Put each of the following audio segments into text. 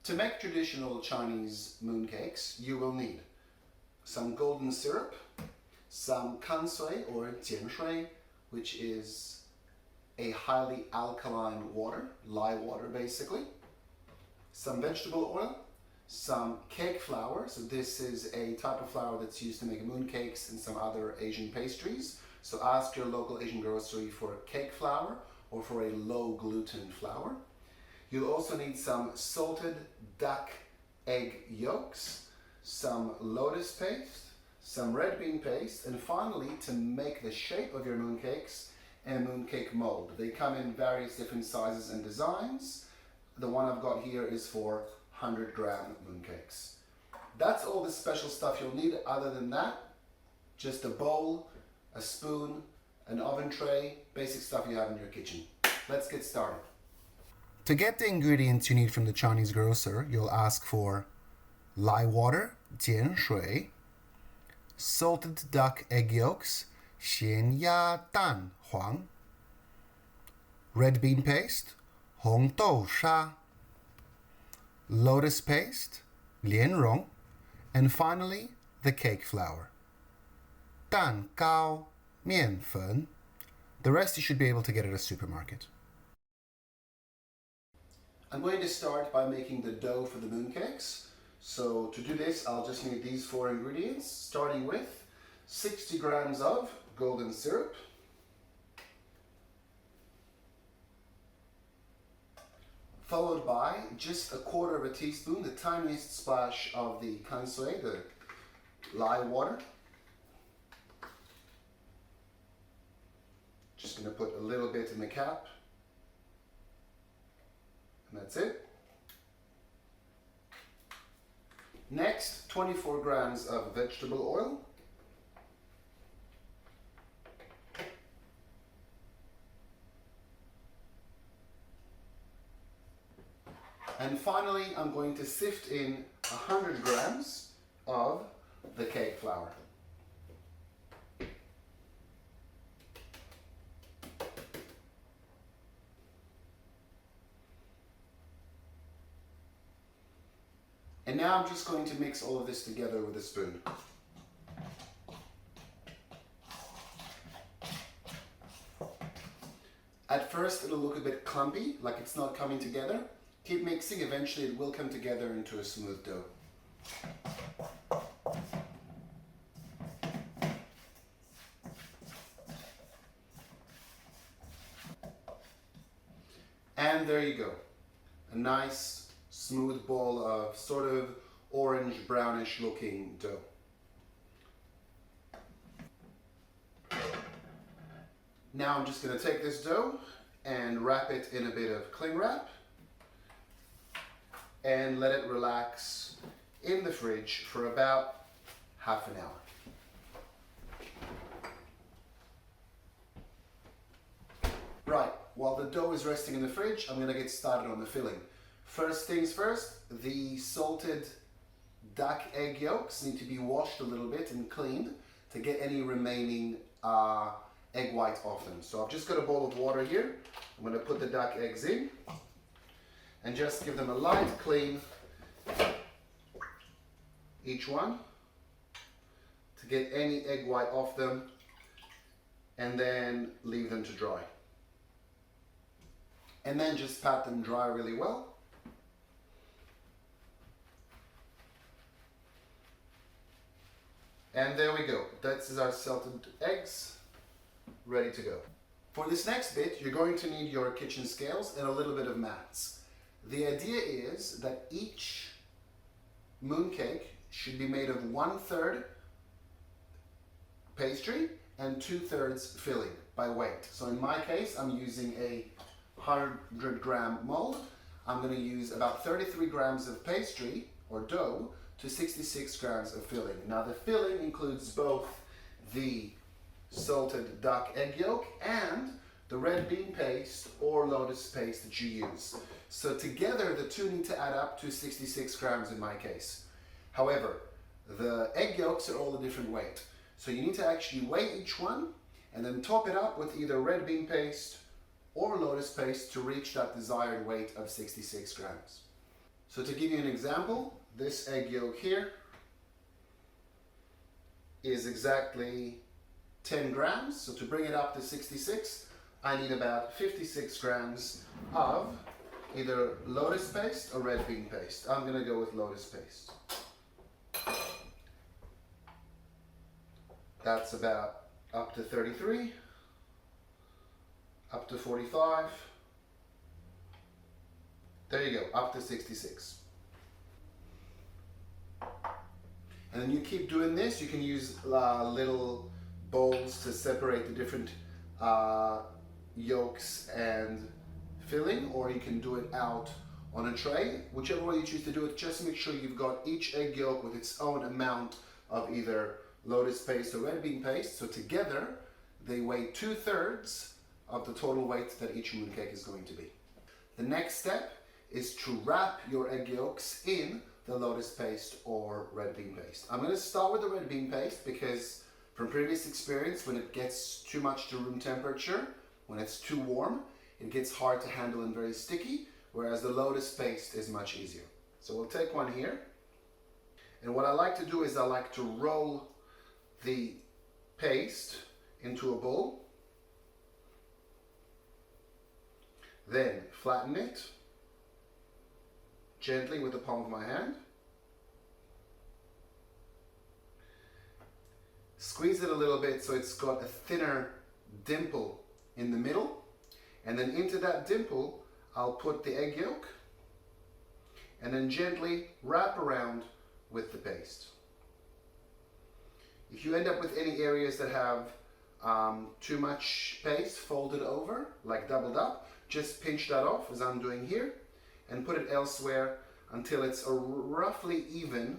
To make traditional Chinese mooncakes, you will need some golden syrup, some kansui or jianshui, which is a highly alkaline water, lye water basically, some vegetable oil, some cake flour. So this is a type of flour that's used to make mooncakes and some other Asian pastries. So ask your local Asian grocery for cake flour or for a low gluten flour. You'll also need some salted duck egg yolks, some lotus paste, some red bean paste, and finally, to make the shape of your mooncakes, a mooncake mold. They come in various different sizes and designs. The one I've got here is for 100-gram mooncakes. That's all the special stuff you'll need. Other than that, just a bowl, a spoon, an oven tray, basic stuff you have in your kitchen. Let's get started. To get the ingredients you need from the Chinese grocer, you'll ask for lye water, 碱水, salted duck egg yolks, 咸鸭蛋黄, red bean paste, 红豆沙, lotus paste, 莲蓉, and finally the cake flour. 蛋糕面粉. The rest you should be able to get at a supermarket. I'm going to start by making the dough for the mooncakes. So to do this, I'll just need these 4 ingredients, starting with 60 grams of golden syrup, followed by just 1/4 teaspoon, the tiniest splash of the kansui, the lye water. Just going to put a little bit in the cap. And that's it. Next, 24 grams of vegetable oil. And finally, I'm going to sift in 100 grams of the cake flour. And now I'm just going to mix all of this together with a spoon. At first it'll look a bit clumpy, like it's not coming together. Keep mixing, eventually it will come together into a smooth dough. And there you go. A nice smooth ball of sort of orange brownish looking dough. Now I'm just going to take this dough and wrap it in a bit of cling wrap and let it relax in the fridge for about half an hour. Right, while the dough is resting in the fridge, I'm going to get started on the filling. First things first, the salted duck egg yolks need to be washed a little bit and cleaned to get any remaining egg white off them. So I've just got a bowl of water here. I'm going to put the duck eggs in and just give them a light clean, each one, to get any egg white off them, and then leave them to dry. And then just pat them dry really well. And there we go. That's our salted eggs ready to go. For this next bit, you're going to need your kitchen scales and a little bit of mats. The idea is that each mooncake should be made of 1/3 pastry and 2/3 filling by weight. So in my case, I'm using a 100-gram mold. I'm going to use about 33 grams of pastry or dough to 66 grams of filling. Now the filling includes both the salted duck egg yolk and the red bean paste or lotus paste that you use. So together the two need to add up to 66 grams in my case. However, the egg yolks are all a different weight. So you need to actually weigh each one and then top it up with either red bean paste or lotus paste to reach that desired weight of 66 grams. So to give you an example, this egg yolk here is exactly 10 grams. So to bring it up to 66, I need about 56 grams of either lotus paste or red bean paste. I'm going to go with lotus paste. That's about up to 33, up to 45. There you go, up to 66. And then you keep doing this. You can use little bowls to separate the different yolks and filling, or you can do it out on a tray. Whichever way you choose to do it, just make sure you've got each egg yolk with its own amount of either lotus paste or red bean paste. So together they weigh 2/3 of the total weight that each mooncake is going to be. The next step is to wrap your egg yolks in the lotus paste or red bean paste. I'm going to start with the red bean paste because from previous experience, when it gets too much to room temperature, when it's too warm, it gets hard to handle and very sticky, whereas the lotus paste is much easier. So we'll take one here. And what I like to do is I like to roll the paste into a bowl, then flatten it gently with the palm of my hand. Squeeze it a little bit so it's got a thinner dimple in the middle. And then into that dimple, I'll put the egg yolk and then gently wrap around with the paste. If you end up with any areas that have too much paste folded over, like doubled up, just pinch that off as I'm doing here and put it elsewhere until it's a roughly even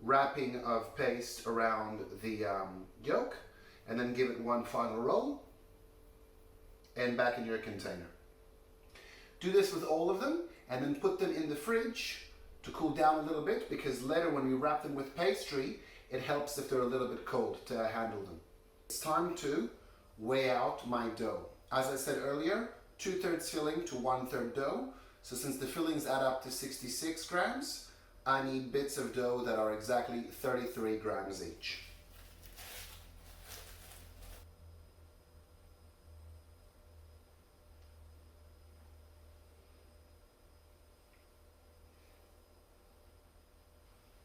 wrapping of paste around the yolk, and then give it one final roll and back in your container. Do this with all of them and then put them in the fridge to cool down a little bit, because later when we wrap them with pastry, it helps if they're a little bit cold to handle them. It's time to weigh out my dough. As I said earlier, 2/3 filling to 1/3 dough. So since the fillings add up to 66 grams, I need bits of dough that are exactly 33 grams each.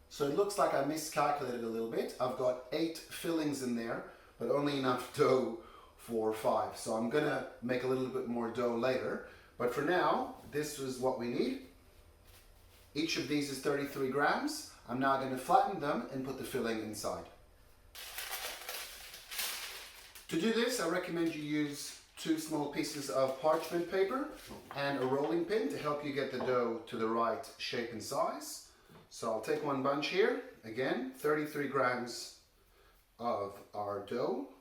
So it looks like I miscalculated a little bit. I've got 8 fillings in there, but only enough dough for 5. So I'm gonna make a little bit more dough later. But for now, this is what we need. Each of these is 33 grams. I'm now going to flatten them and put the filling inside. To do this, I recommend you use 2 small pieces of parchment paper and a rolling pin to help you get the dough to the right shape and size. So I'll take one bunch here. Again, 33 grams of our dough.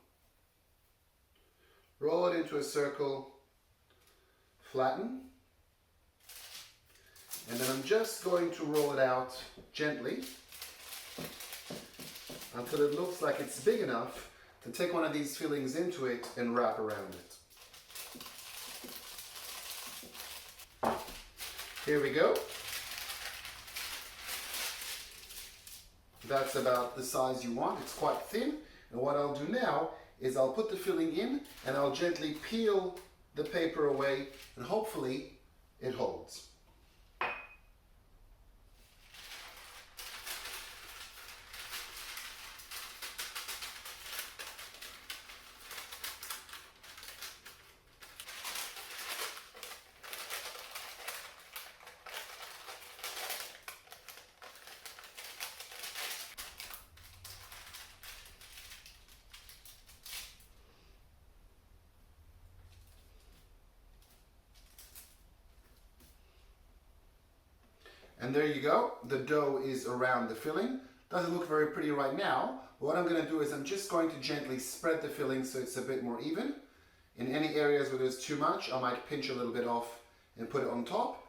Roll it into a circle, flatten. And then I'm just going to roll it out gently until it looks like it's big enough to take one of these fillings into it and wrap around it. Here we go. That's about the size you want. It's quite thin. And what I'll do now is I'll put the filling in and I'll gently peel the paper away, and hopefully it holds. And there you go, the dough is around the filling. Doesn't look very pretty right now, but what I'm going to do is I'm just going to gently spread the filling so it's a bit more even. In any areas where there's too much, I might pinch a little bit off and put it on top.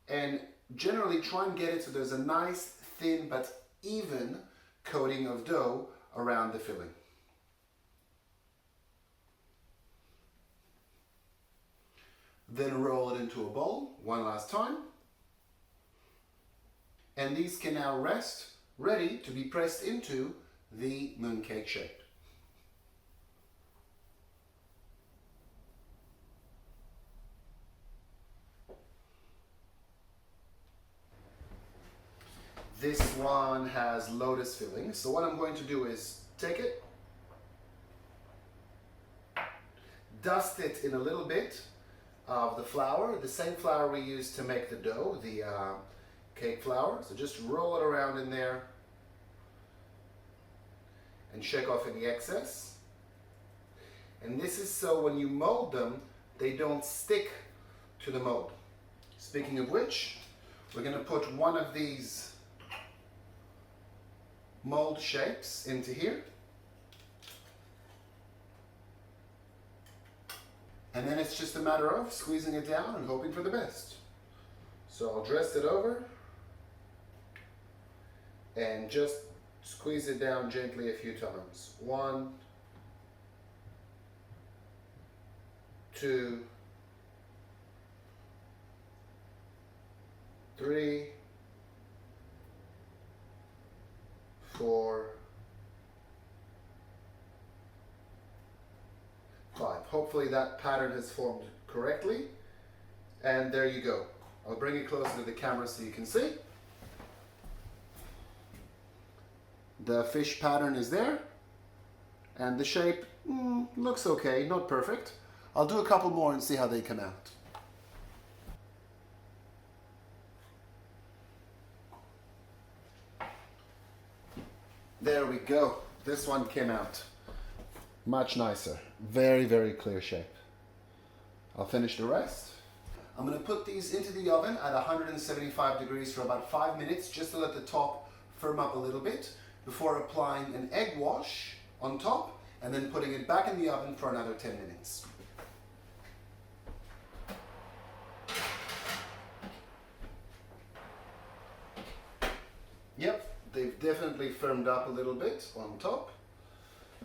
And generally try and get it so there's a nice, thin but even coating of dough around the filling. Then roll it into a bowl one last time. And these can now rest, ready to be pressed into the mooncake shape. This one has lotus filling. So what I'm going to do is take it, dust it in a little bit of the flour, the same flour we used to make the dough, the cake flour. So just roll it around in there and shake off any excess. And this is so when you mold them, they don't stick to the mold. Speaking of which, we're going to put one of these mold shapes into here. And then it's just a matter of squeezing it down and hoping for the best. So I'll dress it over and just squeeze it down gently a few times. 1, 2, 3, 4, 5. Hopefully that pattern has formed correctly. And there you go. I'll bring it closer to the camera so you can see. The fish pattern is there. And the shape looks okay, not perfect. I'll do a couple more and see how they come out. There we go. This one came out much nicer. Very, very clear shape. I'll finish the rest. I'm going to put these into the oven at 175 degrees for about 5 minutes just to let the top firm up a little bit before applying an egg wash on top and then putting it back in the oven for another 10 minutes. Yep. They've definitely firmed up a little bit on top.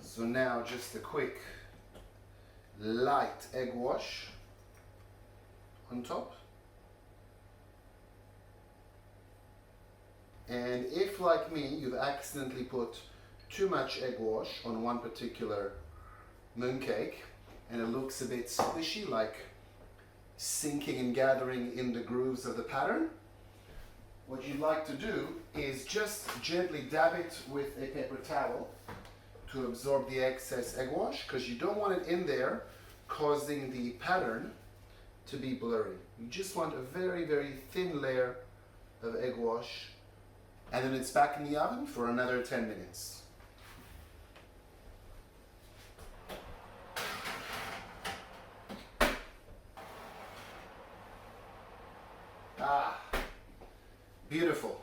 So now just a quick light egg wash on top. And if, like me, you've accidentally put too much egg wash on one particular mooncake and it looks a bit squishy, like sinking and gathering in the grooves of the pattern, what you'd like to do is just gently dab it with a paper towel to absorb the excess egg wash, because you don't want it in there causing the pattern to be blurry. You just want a very, very thin layer of egg wash, and then it's back in the oven for another 10 minutes. Beautiful.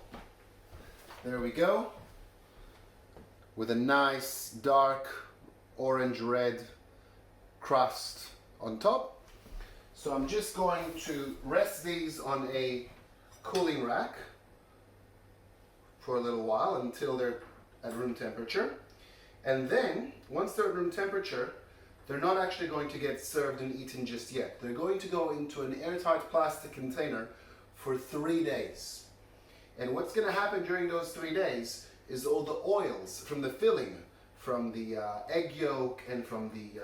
There we go. With a nice dark orange-red crust on top. So I'm just going to rest these on a cooling rack for a little while until they're at room temperature. And then, once they're at room temperature, they're not actually going to get served and eaten just yet. They're going to go into an airtight plastic container for 3 days. And what's going to happen during those 3 days is all the oils from the filling, from the egg yolk and from the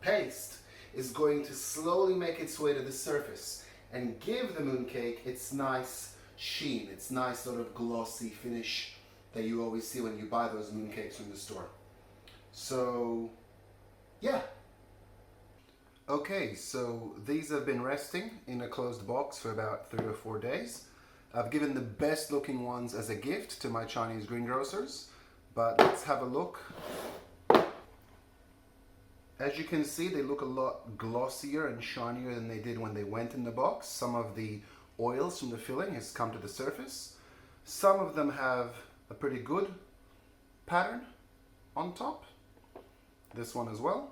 paste, is going to slowly make its way to the surface and give the mooncake its nice sheen, its nice sort of glossy finish that you always see when you buy those mooncakes from the store. So, yeah. Okay, so these have been resting in a closed box for about 3 or 4 days. I've given the best looking ones as a gift to my Chinese greengrocers, but let's have a look. As you can see, they look a lot glossier and shinier than they did when they went in the box. Some of the oils from the filling has come to the surface. Some of them have a pretty good pattern on top. This one as well.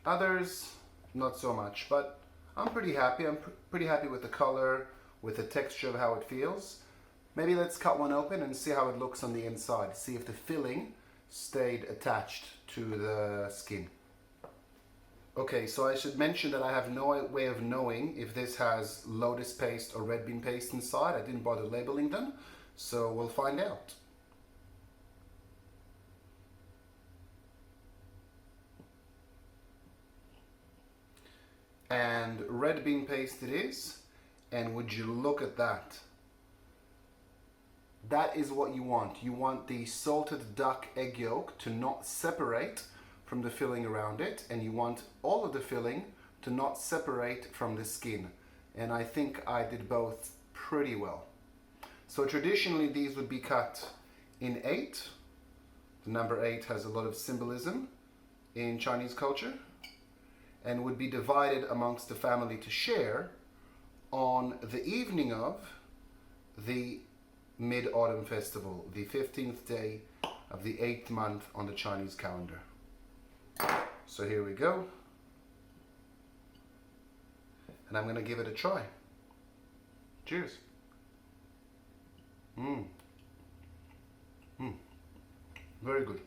Others, not so much, but I'm pretty happy. I'm pretty happy with the color, with the texture of how it feels. Maybe let's cut one open and see how it looks on the inside. See if the filling stayed attached to the skin. Okay, so I should mention that I have no way of knowing if this has lotus paste or red bean paste inside. I didn't bother labeling them, so we'll find out. And red bean paste it is, and would you look at that? That is what you want. You want the salted duck egg yolk to not separate from the filling around it, and you want all of the filling to not separate from the skin. And I think I did both pretty well. So traditionally these would be cut in 8. The number 8 has a lot of symbolism in Chinese culture, and would be divided amongst the family to share on the evening of the Mid-Autumn Festival, the 15th day of the 8th month on the Chinese calendar. So here we go. And I'm going to give it a try. Cheers. Very good.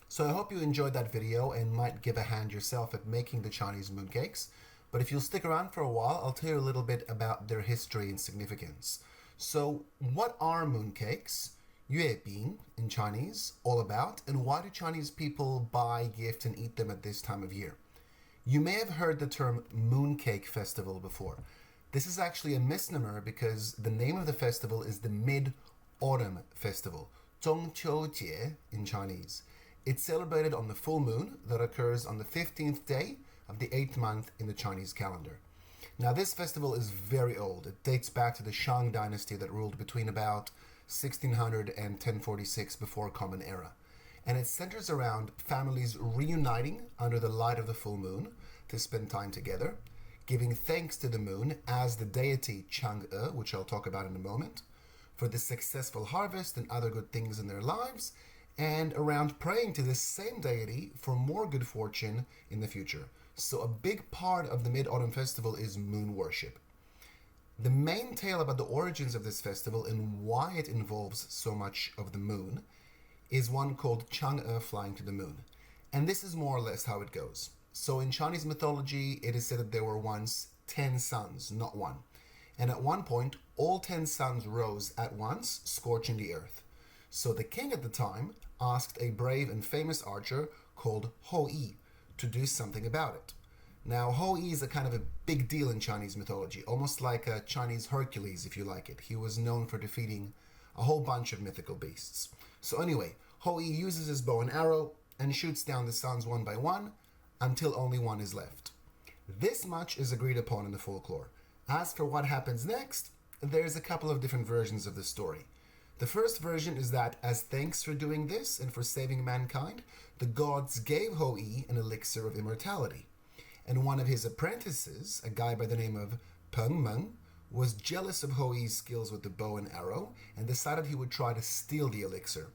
So I hope you enjoyed that video and might give a hand yourself at making the Chinese mooncakes. But if you'll stick around for a while, I'll tell you a little bit about their history and significance. So what are mooncakes, yuebing in Chinese, all about, and why do Chinese people buy, gift, and eat them at this time of year? You may have heard the term Mooncake Festival before. This is actually a misnomer because the name of the festival is the Mid-Autumn Festival, 中秋节 in Chinese. It's celebrated on the full moon that occurs on the 15th day of the 8th month in the Chinese calendar. Now this festival is very old. It dates back to the Shang dynasty that ruled between about 1600 and 1046 before Common Era. And it centers around families reuniting under the light of the full moon to spend time together, giving thanks to the moon as the deity Chang'e, which I'll talk about in a moment, for the successful harvest and other good things in their lives, and around praying to this same deity for more good fortune in the future. So a big part of the Mid-Autumn Festival is moon worship. The main tale about the origins of this festival and why it involves so much of the moon is one called Chang'e flying to the moon. And this is more or less how it goes. So in Chinese mythology, it is said that there were once 10 suns, not one. And at one point, all 10 suns rose at once, scorching the earth. So the king at the time asked a brave and famous archer called Hou Yi to do something about it. Now, Hou Yi is a kind of a big deal in Chinese mythology, almost like a Chinese Hercules, if you like it. He was known for defeating a whole bunch of mythical beasts. So anyway, Hou Yi uses his bow and arrow and shoots down the suns one by one until only one is left. This much is agreed upon in the folklore. As for what happens next, there's a couple of different versions of the story. The first version is that as thanks for doing this and for saving mankind, the gods gave Hou Yi an elixir of immortality. And one of his apprentices, a guy by the name of Peng Meng, was jealous of Hou Yi's skills with the bow and arrow and decided he would try to steal the elixir.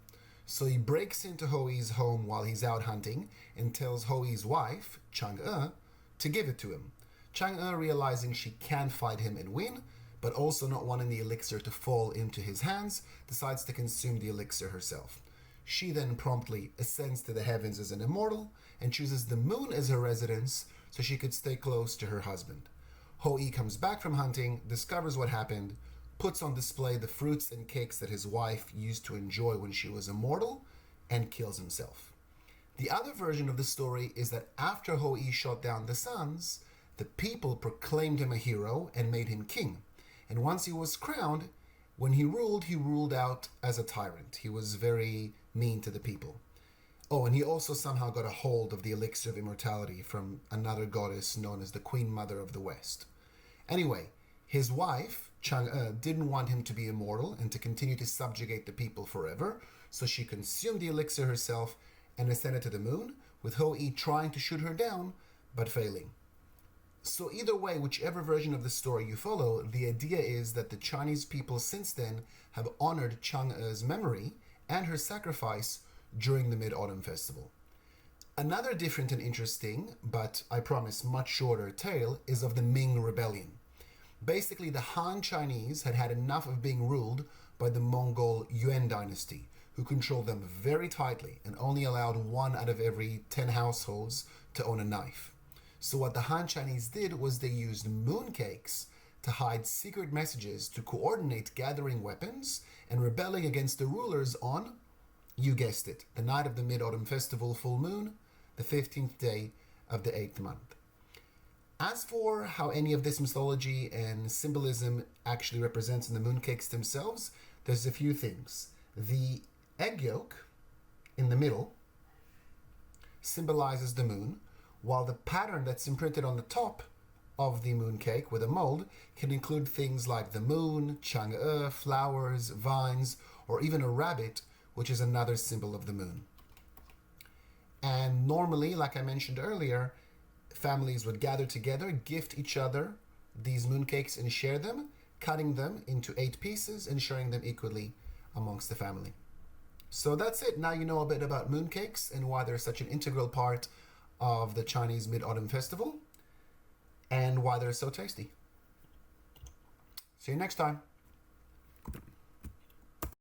So he breaks into Hou Yi's home while he's out hunting and tells Hou Yi's wife, Chang'e, to give it to him. Chang'e, realizing she can fight him and win, but also not wanting the elixir to fall into his hands, decides to consume the elixir herself. She then promptly ascends to the heavens as an immortal and chooses the moon as her residence so she could stay close to her husband. Hou Yi comes back from hunting, discovers what happened, puts on display the fruits and cakes that his wife used to enjoy when she was immortal, and kills himself. The other version of the story is that after Hou Yi shot down the suns, the people proclaimed him a hero and made him king. And once he was crowned, when he ruled out as a tyrant. He was very mean to the people. Oh, and he also somehow got a hold of the elixir of immortality from another goddess known as the Queen Mother of the West. Anyway, his wife, Chang'e, didn't want him to be immortal and to continue to subjugate the people forever, so she consumed the elixir herself and ascended to the moon, with Hou Yi trying to shoot her down, but failing. So either way, whichever version of the story you follow, the idea is that the Chinese people since then have honored Chang'e's memory and her sacrifice during the Mid-Autumn Festival. Another different and interesting, but I promise much shorter, tale is of the Ming Rebellion. Basically, the Han Chinese had had enough of being ruled by the Mongol Yuan dynasty, who controlled them very tightly and only allowed 1 out of every 10 households to own a knife. So what the Han Chinese did was they used mooncakes to hide secret messages to coordinate gathering weapons and rebelling against the rulers on, you guessed it, the night of the Mid-Autumn Festival full moon, the 15th day of the 8th month. As for how any of this mythology and symbolism actually represents in the mooncakes themselves, there's a few things. The egg yolk in the middle symbolizes the moon, while the pattern that's imprinted on the top of the mooncake with a mold can include things like the moon, Chang'e, flowers, vines, or even a rabbit, which is another symbol of the moon. And normally, like I mentioned earlier, families would gather together, gift each other these mooncakes and share them, cutting them into 8 pieces and sharing them equally amongst the family. So that's it. Now you know a bit about mooncakes and why they're such an integral part of the Chinese Mid-Autumn Festival and why they're so tasty. See you next time.